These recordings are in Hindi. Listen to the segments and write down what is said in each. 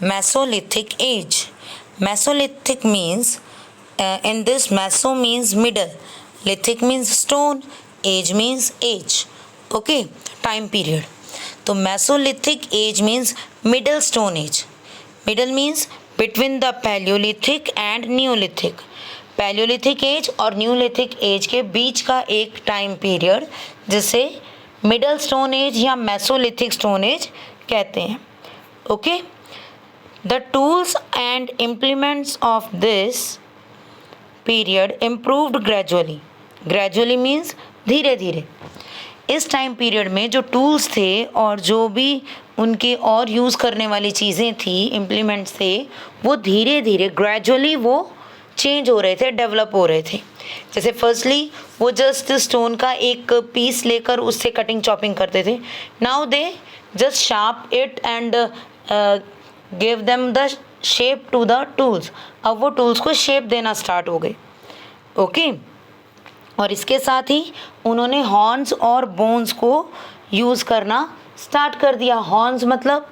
Mesolithic age. Mesolithic means, in this, meso means middle, lithic means stone, age means age. Okay, time period. So Mesolithic age means middle stone age. Middle means between the Paleolithic and Neolithic. Paleolithic age और न्यूलिथिक एज के बीच का एक टाइम पीरियड जिसे मिडल स्टोन एज या मेसोलिथिक स्टोन एज कहते हैं. Okay, the tools and implements of this period improved gradually. Gradually means धीरे धीरे. इस टाइम पीरियड में जो टूल्स थे और जो भी उनके और यूज़ करने वाली चीज़ें थी, इम्प्लीमेंट्स थे, वो धीरे धीरे ग्रेजुअली वो चेंज हो रहे थे, डेवलप हो रहे थे. जैसे फर्स्टली वो जस्ट स्टोन का एक पीस लेकर उससे कटिंग चॉपिंग करते थे. Now they just sharp it and give them the shape to the tools. अब वो टूल्स को शेप देना स्टार्ट हो गए. ओके, और इसके साथ ही उन्होंने हॉर्न्स और बोन्स को यूज़ करना स्टार्ट कर दिया. हॉर्न्स मतलब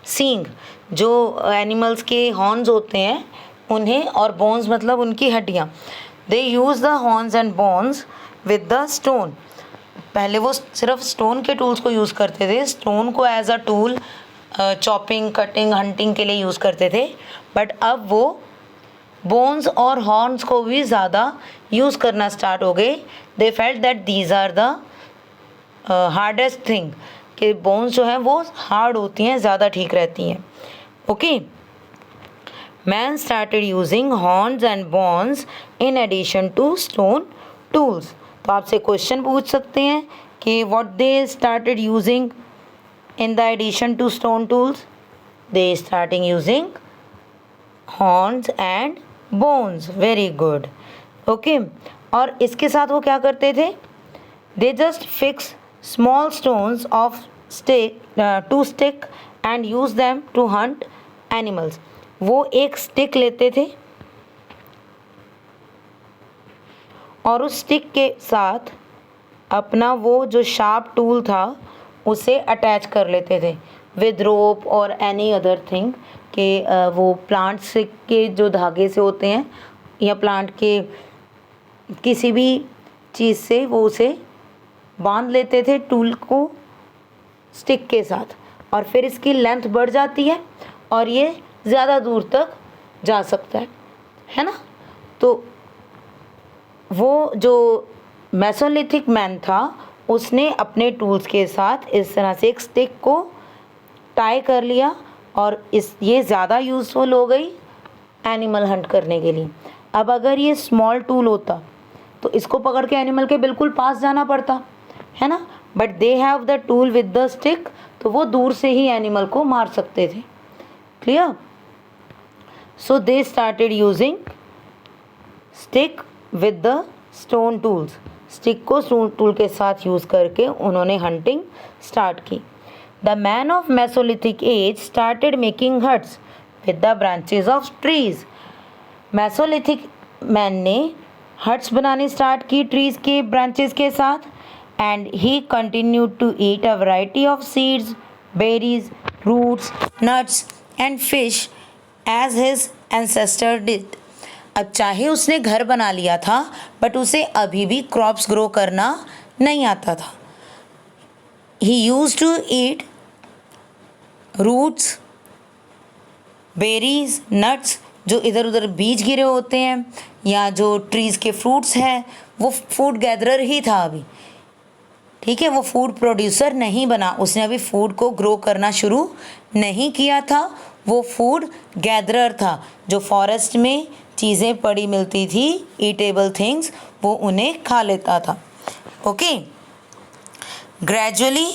सींग, जो एनिमल्स के हॉर्न्स होते हैं उन्हें, और बोन्स मतलब उनकी हड्डियाँ. They use the horns and bones with the stone. पहले वो सिर्फ स्टोन के टूल्स को यूज़ करते थे, स्टोन को as a tool chopping, cutting, hunting के लिए यूज़ करते थे. बट अब वो बोन्स और हॉर्न्स को भी ज़्यादा यूज़ करना स्टार्ट हो गए. They felt that these are the hardest thing, कि बोन्स जो हैं वो हार्ड होती हैं, ज़्यादा ठीक रहती हैं. Okay, man started using horns and bones in addition to stone tools. तो आपसे क्वेश्चन पूछ सकते हैं कि what they started using in the addition to stone tools. They starting using horns and bones. Very good. Okay, और इसके साथ वो क्या करते थे, they just fix small stones of to stick and use them to hunt animals. वो एक स्टिक लेते थे और उस स्टिक के साथ अपना वो जो शार्प टूल था उसे अटैच कर लेते थे विद रोप और एनी अदर थिंग, के वो प्लांट से के जो धागे से होते हैं या प्लांट के किसी भी चीज़ से वो उसे बांध लेते थे टूल को स्टिक के साथ. और फिर इसकी लेंथ बढ़ जाती है और ये ज़्यादा दूर तक जा सकता है ना. तो वो जो मेसोलिथिक मैन था उसने अपने टूल्स के साथ इस तरह से एक स्टिक को टाई कर लिया और ये ज़्यादा यूज़फुल हो गई एनिमल हंट करने के लिए. अब अगर ये स्मॉल टूल होता तो इसको पकड़ के एनिमल के बिल्कुल पास जाना पड़ता है ना. But they have the tool with the stick, तो वो दूर से ही एनिमल को मार सकते थे. Clear. So they started using stick with the stone tools. Stick को स्टोन टूल के साथ यूज़ करके उन्होंने हंटिंग स्टार्ट की. The man of Mesolithic age started making huts with the branches of trees. Mesolithic man ने हट्स बनानी स्टार्ट की ट्रीज़ के ब्रांचेस के साथ. And he continued to eat a variety of seeds, berries, roots, nuts and fish as his ancestor did. अब चाहे उसने घर बना लिया था बट उसे अभी भी क्रॉप्स ग्रो करना नहीं आता था. He used to eat roots, berries, nuts, जो इधर उधर बीज गिरे होते हैं, या जो ट्रीज़ के फ्रूट्स हैं. वो फूड गैदरर ही था अभी, ठीक है. वो फूड प्रोड्यूसर नहीं बना, उसने अभी फूड को ग्रो करना शुरू नहीं किया था. वो फूड गैदरर था, जो फॉरेस्ट में चीज़ें पड़ी मिलती थी, ईटेबल थिंग्स, वो उन्हें खा लेता था. Okay, gradually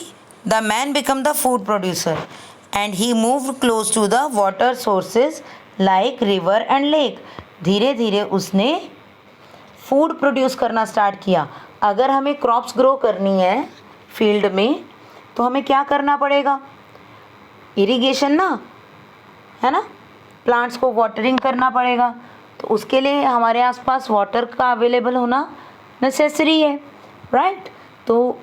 the man become the food producer and he moved close to the water sources like river and lake. धीरे धीरे उसने फूड प्रोड्यूस करना स्टार्ट किया. अगर हमें क्रॉप्स ग्रो करनी है फील्ड में तो हमें क्या करना पड़ेगा, इरिगेशन ना, है ना. प्लांट्स को वाटरिंग करना पड़ेगा, तो उसके लिए हमारे आसपास वाटर का अवेलेबल होना नेसेसरी है, राइट. तो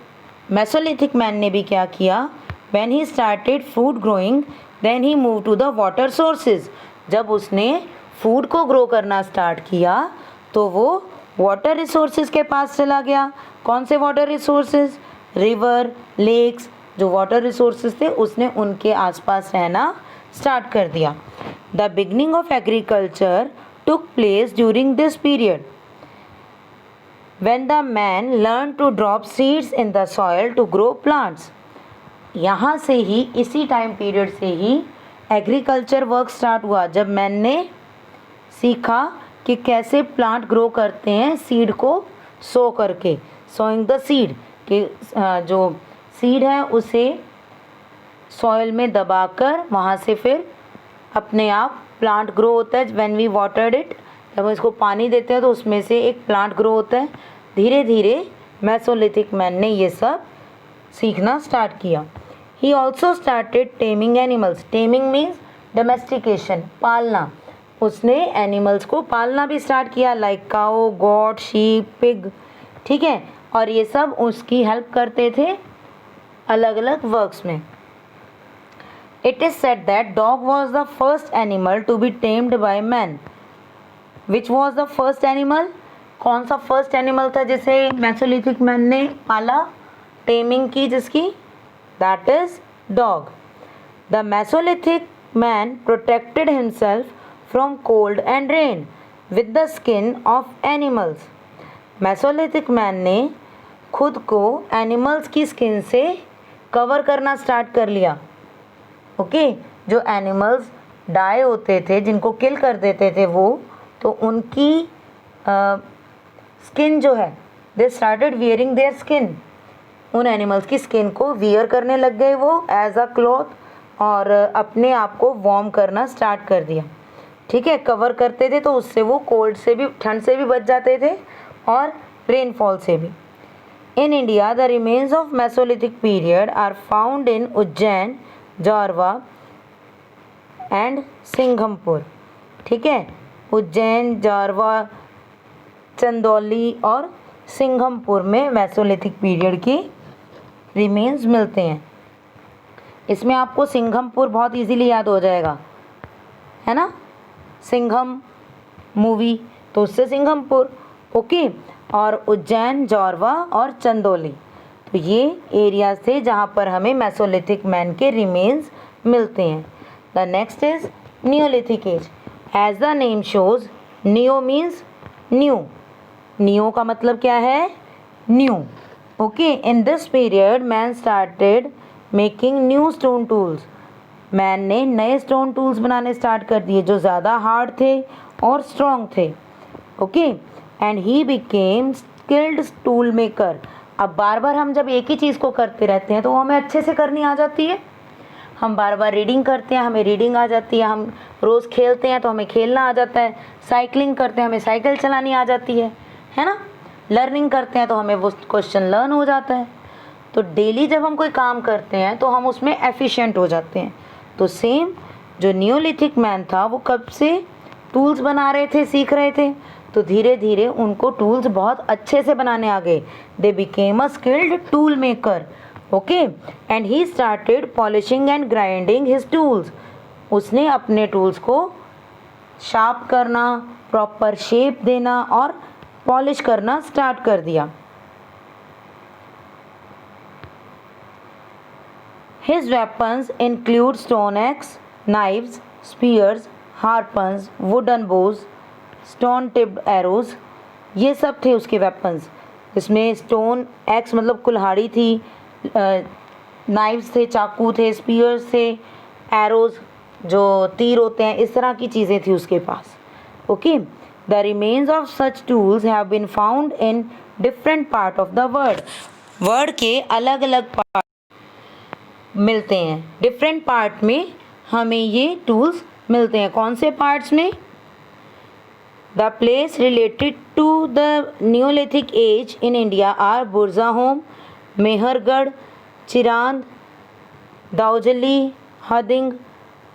मेसोलिथिक मैन ने भी क्या किया, when he started food growing then he move to the water sources. जब उसने फूड को ग्रो करना स्टार्ट किया तो वो वाटर रिसोर्सेज के पास चला गया। कौन से वाटर रिसोर्सेज? रिवर, लेक्स, जो वाटर रिसोर्सेज थे उसने उनके आसपास रहना स्टार्ट कर दिया। The beginning of agriculture took place during this period when the man learned to drop seeds in the soil to grow plants। यहाँ से ही, इसी टाइम पीरियड से ही एग्रीकल्चर वर्क स्टार्ट हुआ, जब मैन ने सीखा कि कैसे प्लांट ग्रो करते हैं सीड को सो करके। सोइंग द सीड, कि जो सीड है उसे सॉइल में दबाकर वहाँ से फिर अपने आप प्लांट ग्रो होता है। व्हेन वी वाटर्ड इट, जब हम इसको पानी देते हैं तो उसमें से एक प्लांट ग्रो होता है। धीरे धीरे मेसोलिथिक मैन ने ये सब सीखना स्टार्ट किया। He also started taming animals. Taming means domestication, पालना। उसने एनिमल्स को पालना भी स्टार्ट किया, लाइक काओ, गॉट, शीप, पिग, ठीक है। और ये सब उसकी हेल्प करते थे अलग अलग वर्क्स में। It is said that dog was the first animal to be tamed by man. Which was the first animal? कौन सा फर्स्ट एनिमल था जिसे मेसोलिथिक मैन ने पाला, टेमिंग की जिसकी? That is dog. The Mesolithic man protected himself from cold and rain with the skin of animals. Mesolithic man ने खुद को एनिमल्स की स्किन से कवर करना स्टार्ट कर लिया। ओके, जो एनिमल्स डाई होते थे, जिनको किल कर देते थे वो, तो उनकी स्किन जो है, they started wearing their skin. उन एनिमल्स की स्किन को वियर करने लग गए वो एज अ क्लॉथ, और अपने आप को वार्म करना स्टार्ट कर दिया। ठीक है, कवर करते थे तो उससे वो कोल्ड से भी, ठंड से भी बच जाते थे और रेनफॉल से भी। In India the remains of Mesolithic period are found in Ujjain, Jarwa and Singhampur. ठीक है, उज्जैन, जारवा, चंदौली और सिंघमपुर में मेसोलिथिक पीरियड के रिमेन्स मिलते हैं। इसमें आपको सिंघमपुर बहुत इजीली याद हो जाएगा, है ना, सिंघम मूवी, तो उससे सिंघमपुर। ओके, और उज्जैन, जारवा और चंदौली, तो ये एरियाज थे जहाँ पर हमें मेसोलिथिक मैन के रिमेन्स मिलते हैं। The next is Neolithic age. As the name shows, neo means new. Neo का मतलब क्या है? New. Okay, in this period man started making new stone tools. Man ने नए स्टोन टूल्स बनाने स्टार्ट कर दिए जो ज़्यादा हार्ड थे और स्ट्रॉन्ग थे। Okay, and he became skilled tool maker. अब बार बार हम जब एक ही चीज़ को करते रहते हैं तो वो हमें अच्छे से करनी आ जाती है। हम बार बार रीडिंग करते हैं, हमें रीडिंग आ जाती है। हम रोज़ खेलते हैं तो हमें खेलना आ जाता है। साइकिलिंग करते हैं, हमें साइकिल चलानी आ जाती है ना। लर्निंग करते हैं तो हमें वो क्वेश्चन लर्न हो जाता है। तो डेली जब हम कोई काम करते हैं तो हम उसमें एफिशिएंट हो जाते हैं। तो सेम जो नियोलिथिक मैन था वो कब से टूल्स बना रहे थे, सीख रहे थे, तो धीरे धीरे उनको टूल्स बहुत अच्छे से बनाने आ गए। They became a skilled tool maker. Okay, and he started polishing and grinding his tools. उसने अपने टूल्स को शार्प करना, प्रॉपर शेप देना और पॉलिश करना स्टार्ट कर दिया। His weapons include stone axe, knives, spears, harpoons, wooden bows, stone tipped arrows। ये सब थे उसके वेपन्स। इसमें स्टोन एक्स मतलब कुल्हाड़ी थी, नाइफ्स थे, चाकू थे, स्पीयर्स थे, एरोज जो तीर होते हैं, इस तरह की चीज़ें थी उसके पास। Okay, the remains of such tools have been found in different part of the world. World के अलग अलग पार्ट मिलते हैं। डिफरेंट पार्ट में हमें ये टूल्स मिलते हैं। कौन से पार्ट्स में? The place related to the Neolithic age in India are Burzahom, Mehrgarh, Chirand, Daojali, Hading,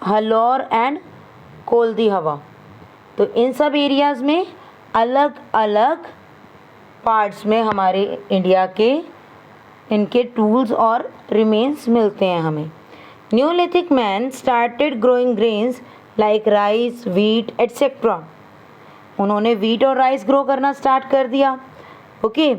Hallur and Koldihwa. तो इन सब एरियाज़ में अलग अलग पार्ट्स में हमारे इंडिया के इनके टूल्स और रिमेन्स मिलते हैं हमें। Neolithic man started growing grains like rice, wheat etcetera. उन्होंने व्हीट और राइस ग्रो करना स्टार्ट कर दिया। Okay,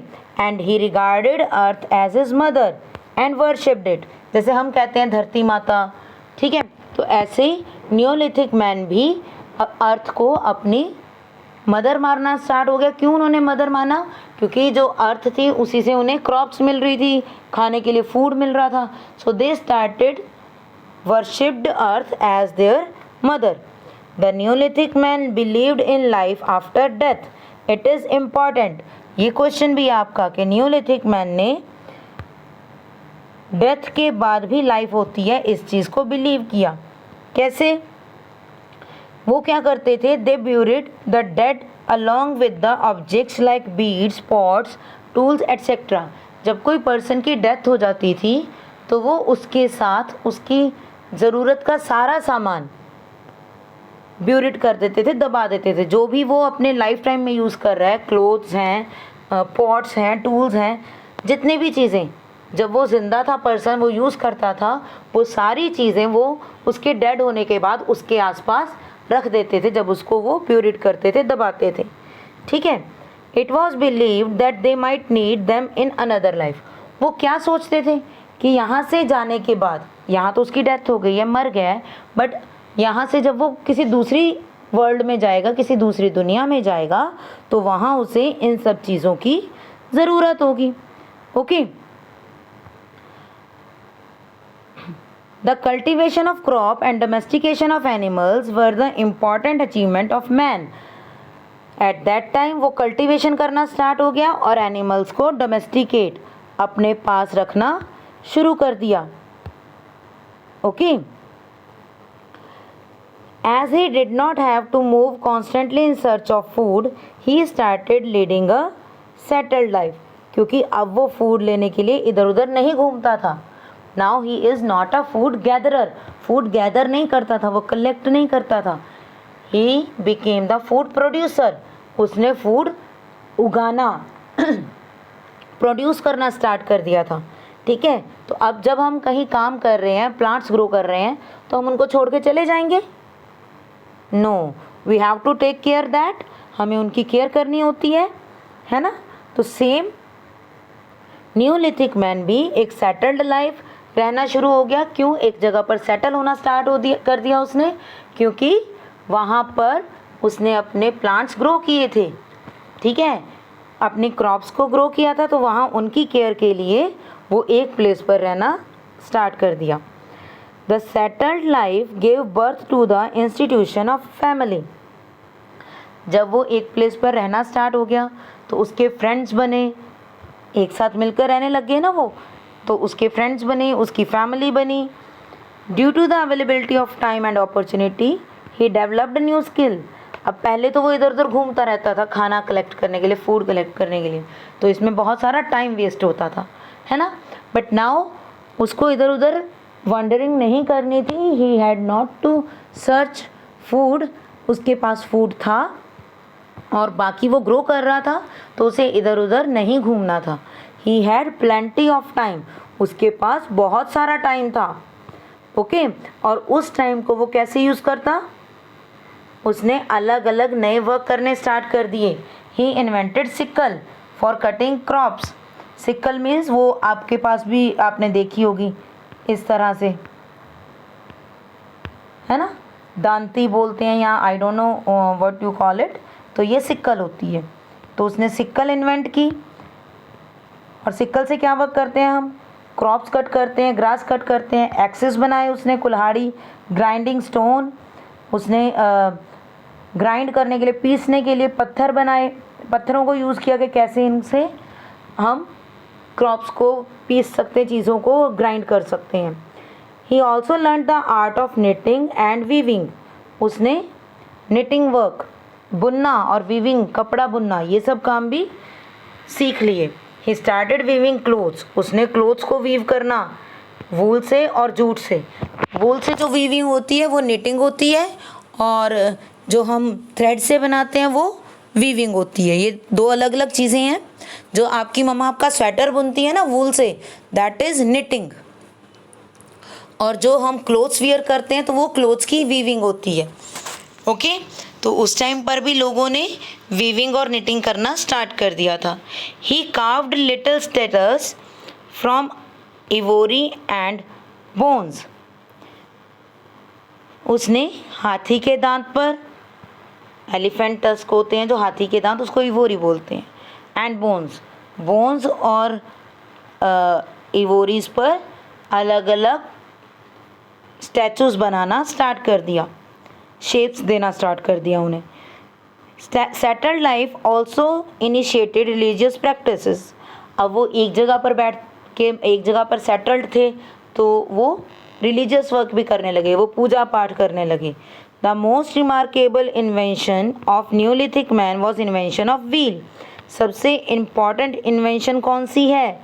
and he regarded earth as his mother and worshipped it. जैसे हम कहते हैं धरती माता, ठीक है, तो ऐसे न्यूलिथिक मैन भी अर्थ को अपनी मदर मारना स्टार्ट हो गया। क्यों उन्होंने मदर माना? क्योंकि जो अर्थ थी उसी से उन्हें क्रॉप्स मिल रही थी, खाने के लिए फूड मिल रहा था। So they started worshipped earth as their mother. The Neolithic man believed in life after death. It is important, ये क्वेश्चन भी आपका, कि न्यूलिथिक मैन ने डेथ के बाद भी लाइफ होती है इस चीज़ को बिलीव किया। कैसे? वो क्या करते थे? They buried the dead along with the objects like beads, pots, tools etcetera. जब कोई पर्सन की डेथ हो जाती थी तो वो उसके साथ उसकी ज़रूरत का सारा सामान ब्यूरिड कर देते थे, दबा देते थे। जो भी वो अपने लाइफ टाइम में यूज़ कर रहा है, क्लोथ्स हैं, पॉट्स हैं, टूल्स हैं, जितनी भी चीज़ें जब वो ज़िंदा था पर्सन वो यूज़ करता था, वो सारी चीज़ें वो उसके डेड होने के बाद उसके आसपास रख देते थे, जब उसको वो प्यूरिट करते थे, दबाते थे। ठीक है। It was believed that they might need them in another life. वो क्या सोचते थे कि यहाँ से जाने के बाद, यहाँ तो उसकी डेथ हो गई है, मर गया है, बट यहाँ से जब वो किसी दूसरी वर्ल्ड में जाएगा, किसी दूसरी दुनिया में जाएगा, तो वहाँ उसे इन सब चीज़ों की ज़रूरत होगी। Okay. The cultivation of crop and domestication of animals were the important achievement of man. At that time वो cultivation करना start हो गया और animals को domesticate अपने पास रखना शुरू कर दिया। Okay. As he did not have to move constantly in search of food, he started leading a settled life. क्योंकि अब वो food लेने के लिए इधर उधर नहीं घूमता था। Now he is not a food gatherer. Food gather नहीं करता था, वो कलेक्ट नहीं करता था। He became the food producer. उसने फूड उगाना प्रोड्यूस करना स्टार्ट कर दिया था। ठीक है। तो अब जब हम कहीं काम कर रहे हैं, प्लांट्स ग्रो कर रहे हैं, तो हम उनको छोड़ के चले जाएंगे? No, we have to take care that. हमें उनकी केयर करनी होती है ना। तो सेम न्यूलिथिक मैन भी एक सेटल्ड लाइफ रहना शुरू हो गया। क्यों? एक जगह पर सेटल होना स्टार्ट कर दिया उसने, क्योंकि वहाँ पर उसने अपने प्लांट्स ग्रो किए थे। ठीक है, अपनी क्रॉप्स को ग्रो किया था, तो वहाँ उनकी केयर के लिए वो एक प्लेस पर रहना स्टार्ट कर दिया। The settled life gave birth to the institution of family. जब वो एक प्लेस पर रहना स्टार्ट हो गया तो उसके फ्रेंड्स बने, एक साथ मिलकर रहने लग गए ना वो, तो उसके फ्रेंड्स बने, उसकी फैमिली बनी। Due to the availability of time and opportunity he developed new skill. अब पहले तो वो इधर उधर घूमता रहता था खाना कलेक्ट करने के लिए, फूड कलेक्ट करने के लिए, तो इसमें बहुत सारा टाइम वेस्ट होता था, है ना। बट नाउ उसको इधर उधर वंडरिंग नहीं करनी थी। He had not to search food. उसके पास फूड था और बाकी वो ग्रो कर रहा था, तो उसे इधर उधर नहीं घूमना था। He had plenty of time. उसके पास बहुत सारा टाइम था। ओके। और उस टाइम को वो कैसे यूज़ करता? उसने अलग अलग नए वर्क करने स्टार्ट कर दिए। He invented sickle for cutting crops. Sickle means वो आपके पास भी आपने देखी होगी इस तरह से, है ना, दांती बोलते हैं यहाँ, I don't know what you call it. तो ये सिक्कल होती है। तो उसने सिक्कल इन्वेंट की। और सिक्कल से क्या वर्क करते हैं हम? क्रॉप्स कट करते हैं, ग्रास कट करते हैं। एक्सेस बनाए उसने, कुल्हाड़ी, ग्राइंडिंग स्टोन, उसने ग्राइंड करने के लिए, पीसने के लिए पत्थर बनाए। पत्थरों को यूज़ किया कि कैसे इनसे हम क्रॉप्स को पीस सकते हैं, चीज़ों को ग्राइंड कर सकते हैं। He also learn the art of knitting and weaving. उसने निटिंग वर्क, बुनना और वीविंग, कपड़ा बुनना, ये सब काम भी सीख लिए। He started weaving clothes. उसने क्लोथ्स को वीव करना वूल से और जूट से। वूल से जो वीविंग होती है वो निटिंग होती है, और जो हम थ्रेड से बनाते हैं वो वीविंग होती है। ये दो अलग अलग चीज़ें हैं। जो आपकी मम्मा आपका स्वेटर बुनती है ना वूल से, दैट इज़ निटिंग। और जो हम क्लोथ्स वियर करते हैं तो वो क्लोथ्स की वीविंग होती है। ओके, तो उस टाइम पर भी लोगों ने वीविंग और निटिंग करना स्टार्ट कर दिया था। He carved little statues from ivory and bones, उसने हाथी के दांत पर, एलिफेंट टस्क होते हैं जो हाथी के दांत, उसको इवोरी बोलते हैं, एंड बोन्स, बोन्स और इवोरीज पर अलग अलग स्टैचूज बनाना स्टार्ट कर दिया, शेप्स देना स्टार्ट कर दिया उन्हें। Settled life also initiated religious practices, अब वो एक जगह पर बैठ के एक जगह पर सेटल्ड थे तो वो रिलीजियस वर्क भी करने लगे, वो पूजा पाठ करने लगे। The most remarkable invention of Neolithic man was invention of wheel, सबसे इम्पॉर्टेंट इन्वेंशन कौन सी है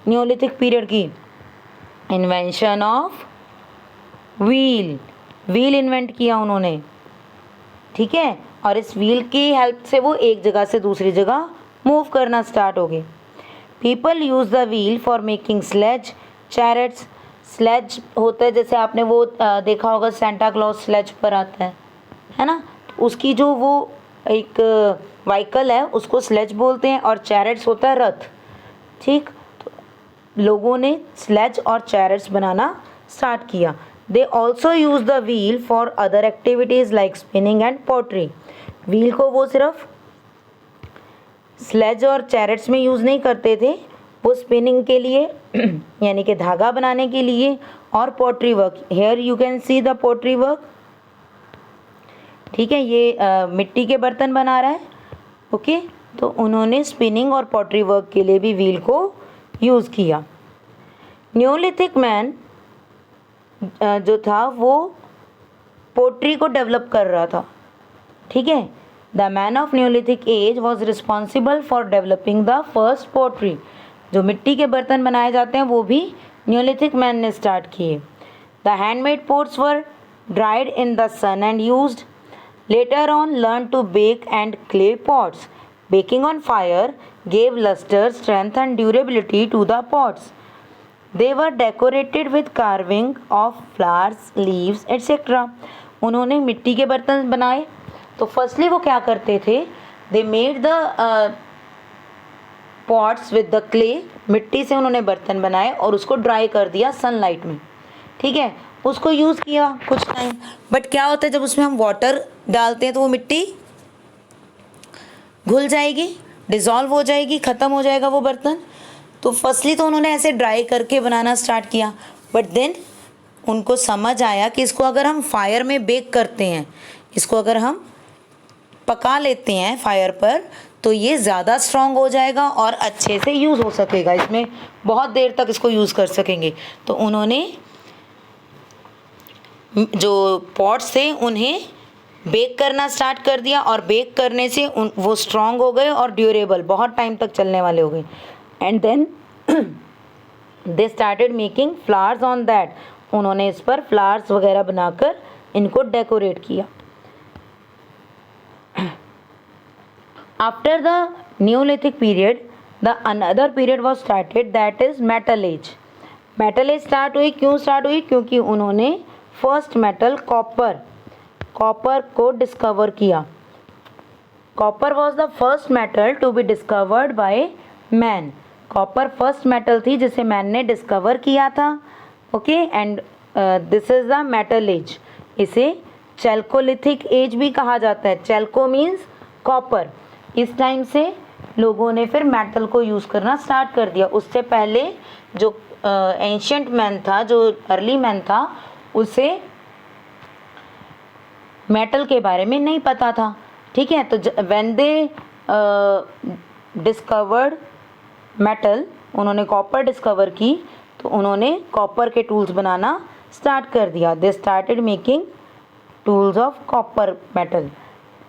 न्यूलिथिक पीरियड की? Invention of wheel, wheel invent किया उन्होंने, ठीक है। और इस व्हील की हेल्प से वो एक जगह से दूसरी जगह मूव करना स्टार्ट हो गए। People use the wheel for making sledge, chariots, sledge होता है जैसे आपने वो देखा होगा सेंटा क्लॉज स्लेज पर आता है ना, तो उसकी जो वो एक व्हीकल है उसको स्लेज बोलते हैं, और चैरेट्स होता है रथ, ठीक। तो लोगों ने स्लेज और चैरेट्स बनाना स्टार्ट किया। They also use the wheel for other activities like spinning and pottery, wheel को वो सिर्फ स्लेज और चैरेट्स में यूज़ नहीं करते थे, वो स्पिनिंग के लिए यानी कि धागा बनाने के लिए, और pottery work, here you can see the pottery work, ठीक है, ये मिट्टी के बर्तन बना रहा है। ओके, तो उन्होंने स्पिनिंग और पॉटरी वर्क के लिए भी व्हील को यूज़ किया। न्यूलिथिक मैन जो था वो पोट्री को डेवलप कर रहा था, ठीक है। The man of neolithic age was responsible for developing the first pottery, जो मिट्टी के बर्तन बनाए जाते हैं वो भी न्यूलिथिक मैन ने स्टार्ट किए। The handmade pots were dried in the sun and used, later on learn to bake and clay pots, baking on fire gave lustre, strength and durability to the pots. They were decorated with carving of flowers, leaves, etc. उन्होंने मिट्टी के बर्तन बनाए। तो फर्स्टली वो क्या करते थे, they made the pots with the clay, मिट्टी से उन्होंने बर्तन बनाए और उसको ड्राई कर दिया सनलाइट में, ठीक है, उसको यूज़ किया कुछ टाइम। बट क्या होता है जब उसमें हम वाटर डालते हैं तो वो मिट्टी घुल जाएगी, डिज़ोल्व हो जाएगी, ख़त्म हो जाएगा वो बर्तन। तो फर्स्टली तो उन्होंने ऐसे ड्राई करके बनाना स्टार्ट किया, बट देन उनको समझ आया कि इसको अगर हम फायर में बेक करते हैं, इसको अगर हम पका लेते हैं फायर पर, तो ये ज़्यादा स्ट्रॉन्ग हो जाएगा और अच्छे से यूज़ हो सकेगा, इसमें बहुत देर तक इसको यूज़ कर सकेंगे। तो उन्होंने जो पॉट्स थे उन्हें बेक करना स्टार्ट कर दिया, और बेक करने से वो स्ट्रॉन्ग हो गए और ड्यूरेबल, बहुत टाइम तक चलने वाले हो गए। And then they started making flowers on that, उन्होंने इस पर फ्लावर्स वगैरह बनाकर इनको डेकोरेट किया। After the neolithic period the another period was started, that is metal age. Metal age start हुई, क्यों स्टार्ट हुई? क्योंकि उन्होंने फर्स्ट मेटल कॉपर को डिस्कवर किया। Copper was the first metal to be discovered by man, copper first metal थी जिसे मैन ने डिस्कवर किया था। Okay, and this is the metal age, इसे चैल्कोलिथिक एज भी कहा जाता है। Chalco means copper. इस टाइम से लोगों ने फिर मेटल को यूज़ करना स्टार्ट कर दिया। उससे पहले जो एंशियंट मैन था, जो अर्ली मैन था, उसे मेटल के बारे में नहीं पता था, ठीक है। तो व्हेन दे डिस्कवर्ड मेटल, उन्होंने कॉपर डिस्कवर की, तो उन्होंने कॉपर के टूल्स बनाना स्टार्ट कर दिया। They started making tools of copper metal.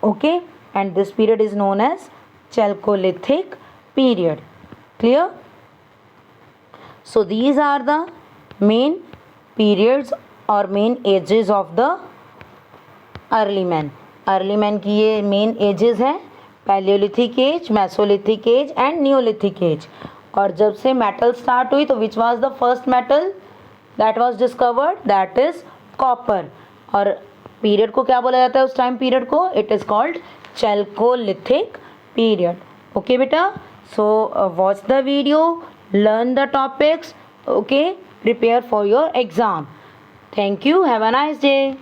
Okay, and this period is known as Chalcolithic period. Clear? So these are the main periods or main ages of the early man. Early man की ये main ages हैं, Paleolithic age, Mesolithic age and Neolithic age. और जब से metal start हुई तो which was the first metal? That was discovered, that is copper. और पीरियड को क्या बोला जाता है उस टाइम पीरियड को? It is called Chalcolithic period. Okay बेटा, so watch the video, learn the topics, okay, prepare for your exam. Thank you, have a nice day.